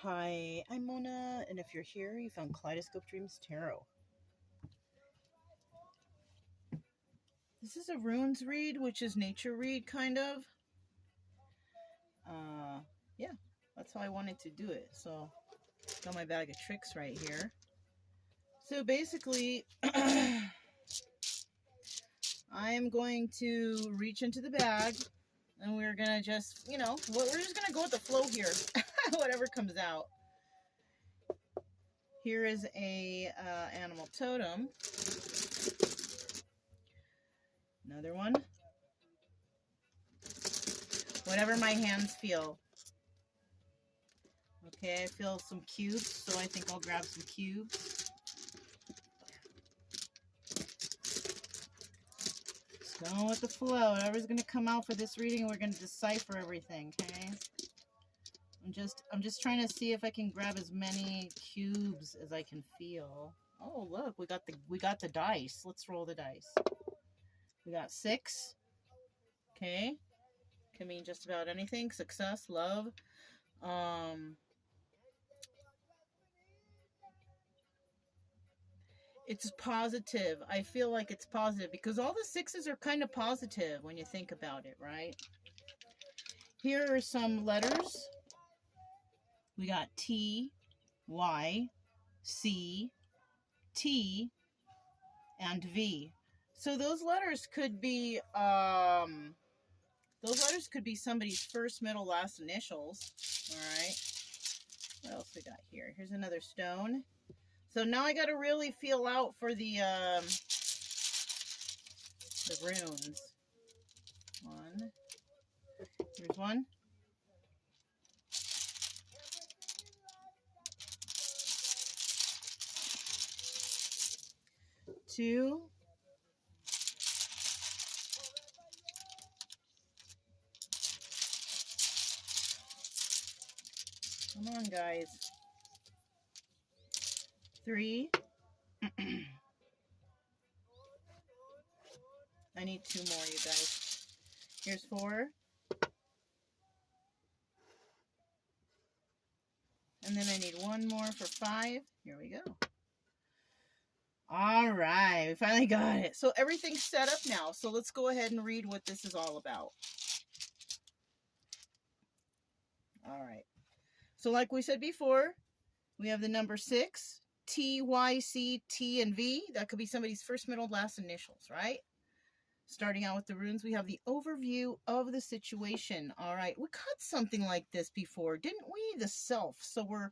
Hi, I'm Mona, and if you're here, you found Kaleidoscope Dreams Tarot. This is a runes read, which is nature read, kind of. Yeah, that's how I wanted to do it. So, got my bag of tricks right here. So basically, I am going to reach into the bag, and we're gonna just, we're just gonna go with the flow here. Whatever comes out. Here is a animal totem. Another one. Whatever my hands feel. Okay, I feel some cubes, so I think I'll grab some cubes. Just going with the flow. Whatever's going to come out for this reading, we're going to decipher everything, okay? I'm just trying to see if I can grab as many cubes as I can feel. Oh, look, we got the dice. Let's roll the dice. We got 6. Okay. Can mean just about anything. Success, love. It's positive. I feel like it's positive because all the 6s are kind of positive when you think about it, right? Here are some letters. We got T, Y, C, T, and V. So those letters could be somebody's first, middle, last initials. All right. What else we got here? Here's another stone. So now I got to really feel out for the runes. One. Here's one. 2. Come on, guys. 3. I need 2 more, you guys. Here's 4. And then I need 1 more for 5. Here we go. All right, we finally got it. So everything's set up now. So let's go ahead and read what this is all about. All right. So like we said before, we have the number 6, T, Y, C, T, and V. That could be somebody's first, middle, last initials, right? Starting out with the runes, we have the overview of the situation. All right, we cut something like this before, didn't we? The self. So we're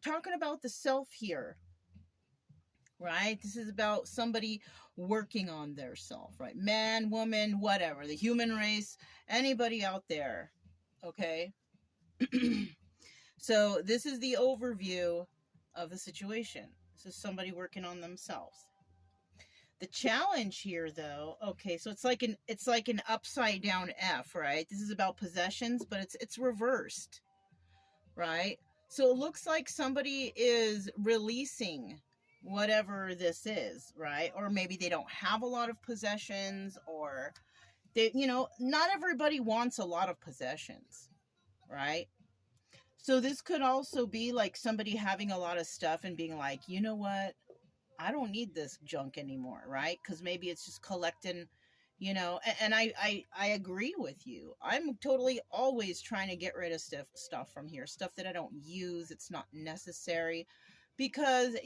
talking about the self here, right? This is about somebody working on their self, right? Man, woman, whatever, the human race, anybody out there, okay? So this is the overview of the situation. This is somebody working on themselves. The challenge here, though, okay, so it's like an upside down F, right? This is about possessions, but it's reversed, right? So it looks like somebody is releasing whatever this is, right? Or maybe they don't have a lot of possessions, or they, not everybody wants a lot of possessions, right? So this could also be like somebody having a lot of stuff and being like, you know what? I don't need this junk anymore, right? Because maybe it's just collecting, and I agree with you. I'm totally always trying to get rid of stuff from here, stuff that I don't use, it's not necessary, because,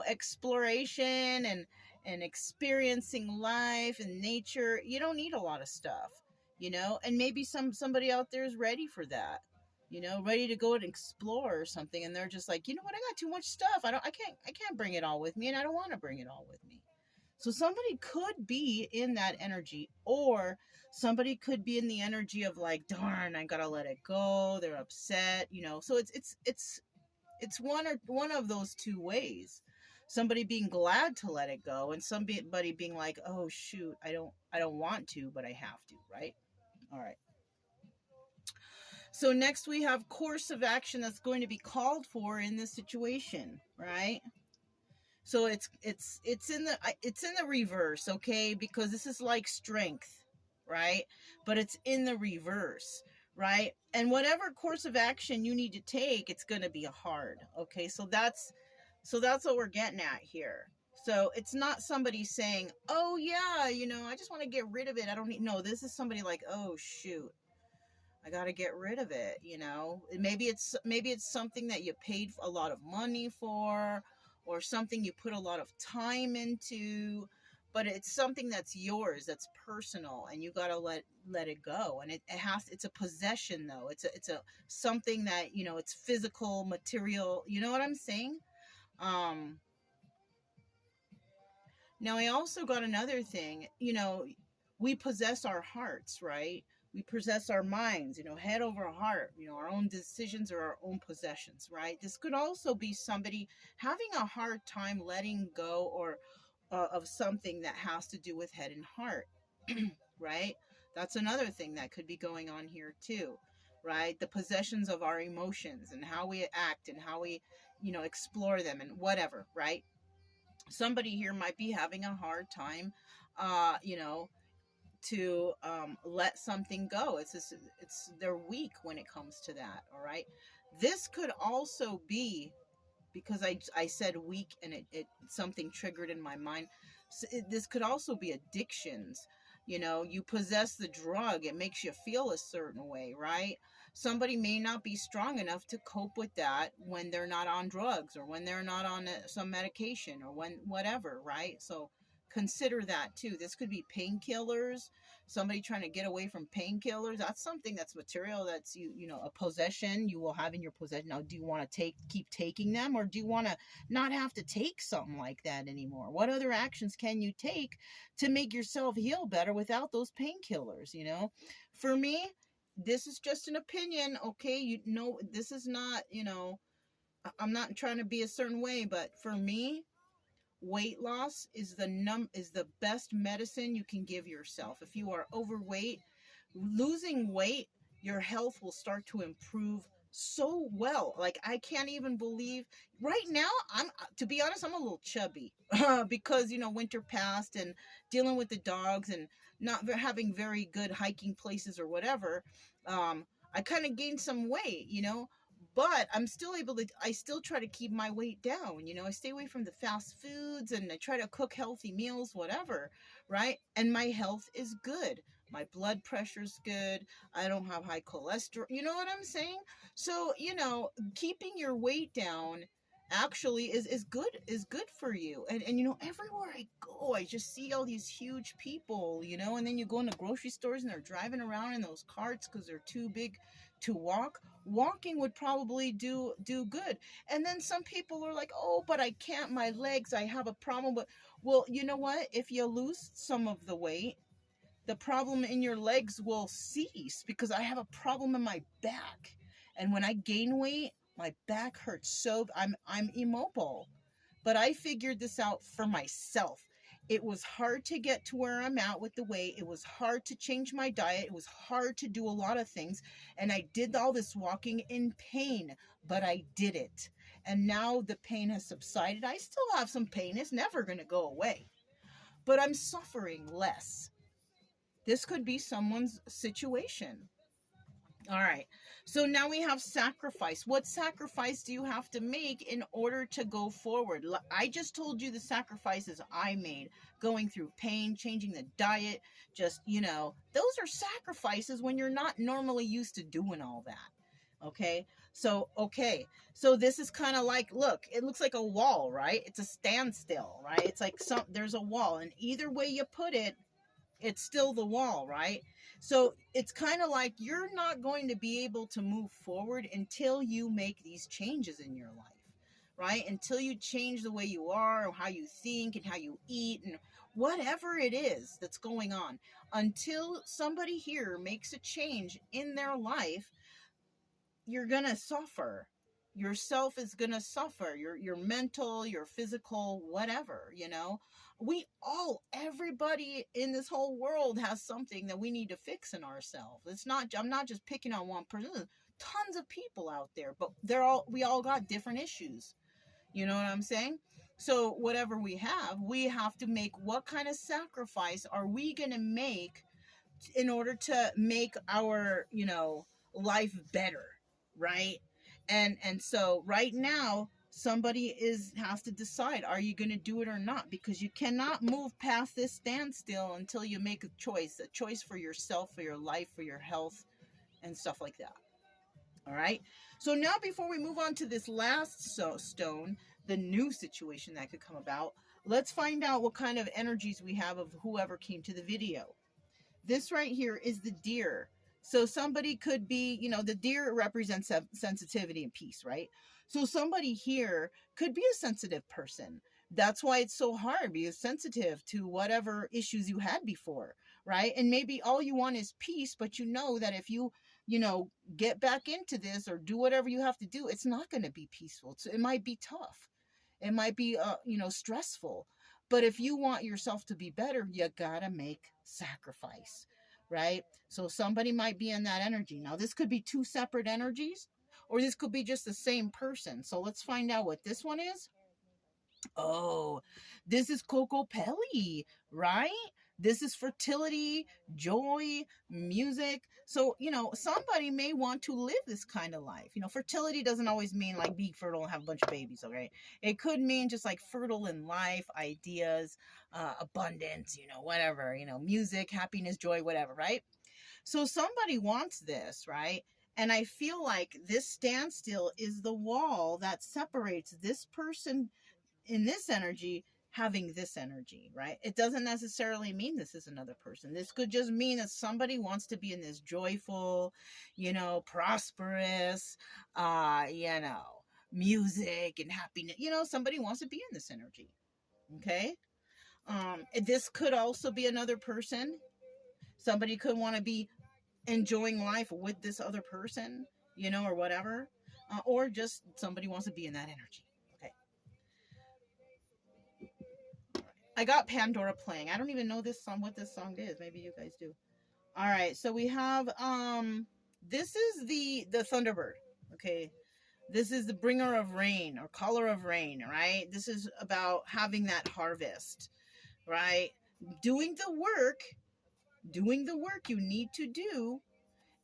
exploration and experiencing life and nature, you don't need a lot of stuff, and maybe somebody out there is ready for that. Ready to go and explore or something, and they're just like, you know what, I got too much stuff. I can't bring it all with me, and I don't want to bring it all with me. So somebody could be in that energy, or somebody could be in the energy of like, darn, I gotta let it go. They're upset, So it's one of those two ways. Somebody being glad to let it go, and somebody being like, oh shoot, I don't want to, but I have to, right? All right. So next we have course of action that's going to be called for in this situation, right? So it's in the reverse, okay? Because this is like strength, right? But it's in the reverse, right? And whatever course of action you need to take, it's going to be hard. Okay, so that's what we're getting at here. So it's not somebody saying, oh yeah, I just want to get rid of it, I don't need. No, this is somebody like, oh shoot, I got to get rid of it. Maybe it's something that you paid a lot of money for, or something you put a lot of time into, but it's something that's yours, that's personal, and you got to let it go. And it's a possession, though. It's a something that, it's physical, material. You know what I'm saying? um Now, I also got another thing. We possess our hearts, right? We possess our minds, head over heart, our own decisions are our own possessions, right? This could also be somebody having a hard time letting go, or of something that has to do with head and heart, right? That's another thing that could be going on here too, right? The possessions of our emotions and how we act and how we, explore them and whatever, right? Somebody here might be having a hard time, uh you know to let something go. They're weak when it comes to that. All right, this could also be because I said weak, and it something triggered in my mind. So this could also be addictions. You possess the drug, it makes you feel a certain way, right? Somebody may not be strong enough to cope with that when they're not on drugs, or when they're not on some medication, or when whatever, right? So consider that too. This could be painkillers, somebody trying to get away from painkillers. That's something that's material, that's a possession you will have in your possession. Now, do you want to keep taking them, or do you want to not have to take something like that anymore? What other actions can you take to make yourself heal better without those painkillers? For me, this is just an opinion. Okay, this is not, I'm not trying to be a certain way, but for me, weight loss is the best medicine you can give yourself. If you are overweight, losing weight, your health will start to improve so well. Like, I can't even believe right now, to be honest, I'm a little chubby because winter passed, and dealing with the dogs, and not having very good hiking places or whatever. I kind of gained some weight, but I still try to keep my weight down. I stay away from the fast foods, and I try to cook healthy meals, whatever, right? And my health is good. My blood pressure's good. I don't have high cholesterol. You know what I'm saying? So, keeping your weight down actually is good for you. And everywhere I go, I just see all these huge people, and then you go into grocery stores, and they're driving around in those carts because they're too big to walk. Walking would probably do good. And then some people are like, oh, but I can't, my legs, I have a problem. But, well, you know what? If you lose some of the weight, the problem in your legs will cease, because I have a problem in my back. And when I gain weight, my back hurts, so I'm immobile. But I figured this out for myself. It was hard to get to where I'm at with the weight. It was hard to change my diet. It was hard to do a lot of things. And I did all this walking in pain, but I did it. And now the pain has subsided. I still have some pain. It's never going to go away. But I'm suffering less. This could be someone's situation. All right. So now we have sacrifice. What sacrifice do you have to make in order to go forward? I just told you the sacrifices I made, going through pain, changing the diet, just, those are sacrifices when you're not normally used to doing all that. Okay. So this is kind of like, look, it looks like a wall, right? It's a standstill, right? It's like there's a wall, and either way you put it, it's still the wall, right? So it's kind of like you're not going to be able to move forward until you make these changes in your life, right? Until you change the way you are, or how you think, and how you eat, and whatever it is that's going on. Until somebody here makes a change in their life, you're going to suffer. Yourself is going to suffer. Your mental, your physical, whatever, everybody in this whole world has something that we need to fix in ourselves. I'm not just picking on one person. There's tons of people out there, but we all got different issues. You know what I'm saying? So whatever we have to make. What kind of sacrifice are we going to make in order to make our, life better, right? And so right now somebody has to decide, are you going to do it or not? Because you cannot move past this standstill until you make a choice for yourself, for your life, for your health, and stuff like that. All right. So now, before we move on to this last stone, the new situation that could come about, let's find out what kind of energies we have of whoever came to the video. This right here is the deer. So somebody could be, the deer represents sensitivity and peace, right? So somebody here could be a sensitive person. That's why it's so hard, because sensitive to whatever issues you had before, right? And maybe all you want is peace, but you know that if you, get back into this or do whatever you have to do, it's not going to be peaceful. So it might be tough. It might be, stressful. But if you want yourself to be better, you gotta make sacrifice, right? So somebody might be in that energy. Now, this could be two separate energies, or this could be just the same person. So let's find out what this one is. Oh, this is Coco Pelli, right? This is fertility, joy, music. So, somebody may want to live this kind of life. Fertility doesn't always mean like be fertile and have a bunch of babies, okay? It could mean just like fertile in life, ideas, abundance, whatever, music, happiness, joy, whatever, right? So somebody wants this, right? And I feel like this standstill is the wall that separates this person in this energy having this energy, right? It doesn't necessarily mean this is another person. This could just mean that somebody wants to be in this joyful, prosperous, music and happiness. Somebody wants to be in this energy. Okay. This could also be another person. Somebody could want to be enjoying life with this other person, or whatever. Or just somebody wants to be in that energy. Okay. I got Pandora playing. I don't even know this song, what this song is. Maybe you guys do. All right, so we have this is the Thunderbird. Okay. This is the bringer of rain, or caller of rain, right? This is about having that harvest, right? Doing the work you need to do,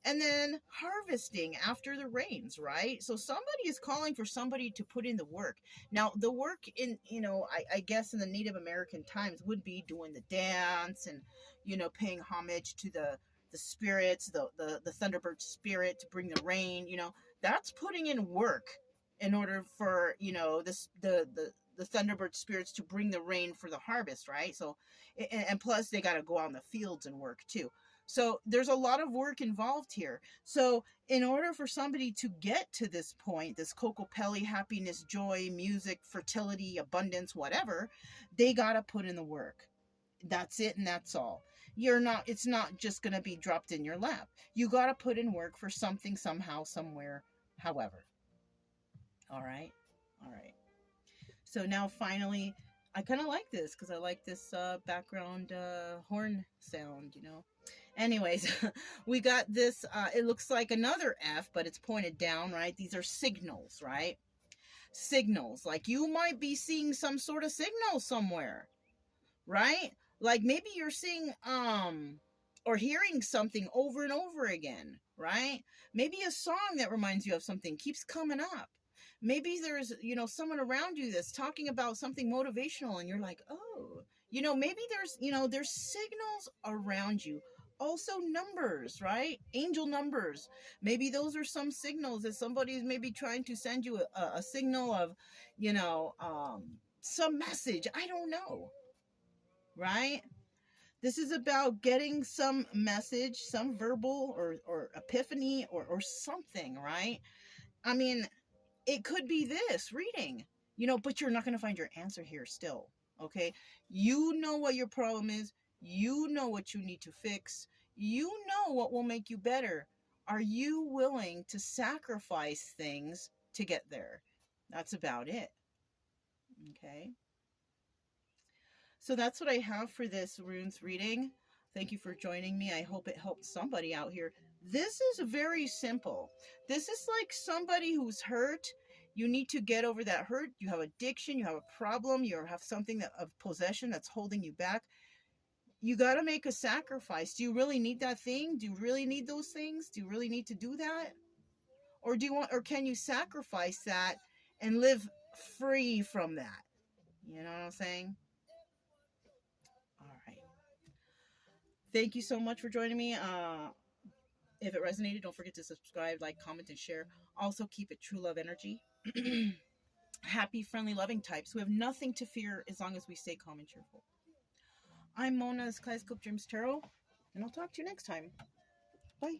and then harvesting after the rains, right? So somebody is calling for somebody to put in the work. Now, the work in, I guess in the Native American times would be doing the dance and, paying homage to the spirits, the Thunderbird spirit to bring the rain, that's putting in work in order for, the Thunderbird spirits to bring the rain for the harvest, right? So, and plus they got to go out in the fields and work too. So there's a lot of work involved here. So in order for somebody to get to this point, this Coco Pelli, happiness, joy, music, fertility, abundance, whatever, they got to put in the work. That's it, and that's all. It's not just going to be dropped in your lap. You got to put in work for something, somehow, somewhere, however. All right. So now finally, I kind of like this because I like this background horn sound, Anyways, we got this, it looks like another F, but it's pointed down, right? These are signals, right? Signals. Like you might be seeing some sort of signal somewhere, right? Like maybe you're seeing, or hearing something over and over again, right? Maybe a song that reminds you of something keeps coming up. Maybe there's, someone around you that's talking about something motivational and you're like, oh, maybe there's signals around you. Also numbers, right? Angel numbers. Maybe those are some signals that somebody's maybe trying to send you a signal of, some message. I don't know, right? This is about getting some message, some verbal or epiphany or something, right? I mean, it could be this reading, but you're not going to find your answer here still. Okay. You know what your problem is. You know what you need to fix. You know what will make you better. Are you willing to sacrifice things to get there? That's about it. Okay. So that's what I have for this runes reading. Thank you for joining me. I hope it helped somebody out here. This is very simple. This is like somebody who's hurt. You need to get over that hurt. You have addiction. You have a problem. You have something of possession that's holding you back. you got to make a sacrifice. Do you really need that thing? Do you really need those things? Do you really need to do that? Or do you want, or can you sacrifice that and live free from that? You know what I'm saying? All right. Thank you so much for joining me. If it resonated, don't forget to subscribe, like, comment, and share. Also, keep it true love energy. Happy, friendly, loving types who have nothing to fear as long as we stay calm and cheerful. I'm Mona's Kaleidoscope Dreams Tarot, and I'll talk to you next time. Bye.